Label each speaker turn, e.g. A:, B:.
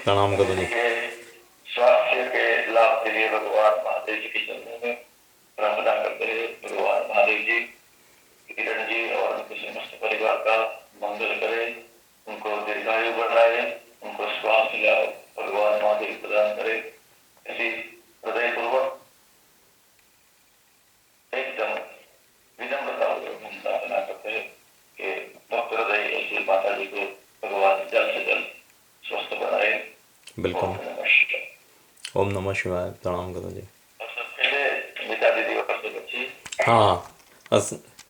A: प्रणाम करो जी।
B: स्वास्थ्य के लाभ के लिए भगवान महादेव जी के चरणों में प्रार्थना करते हैं। भगवान महादेव जी किरण जी और उनके समस्त परिवार का मंगल करे, उनको दीर्घायु बढ़ाए, उनको स्वास्थ्य लाभ भगवान महादेव प्रदान करे। ऐसी हृदय पूर्वक एकदम विनम्रता हम प्रार्थना करते हैं कि भक्त हृदय ऐसी माता जी को भगवान जल्द से जल्द स्वस्थ बनाए।
A: बिल्कुल। ओम नमः शिवाय। प्रणाम करो जी।
B: पहले मिता दीदी और बच्ची।
A: हाँ,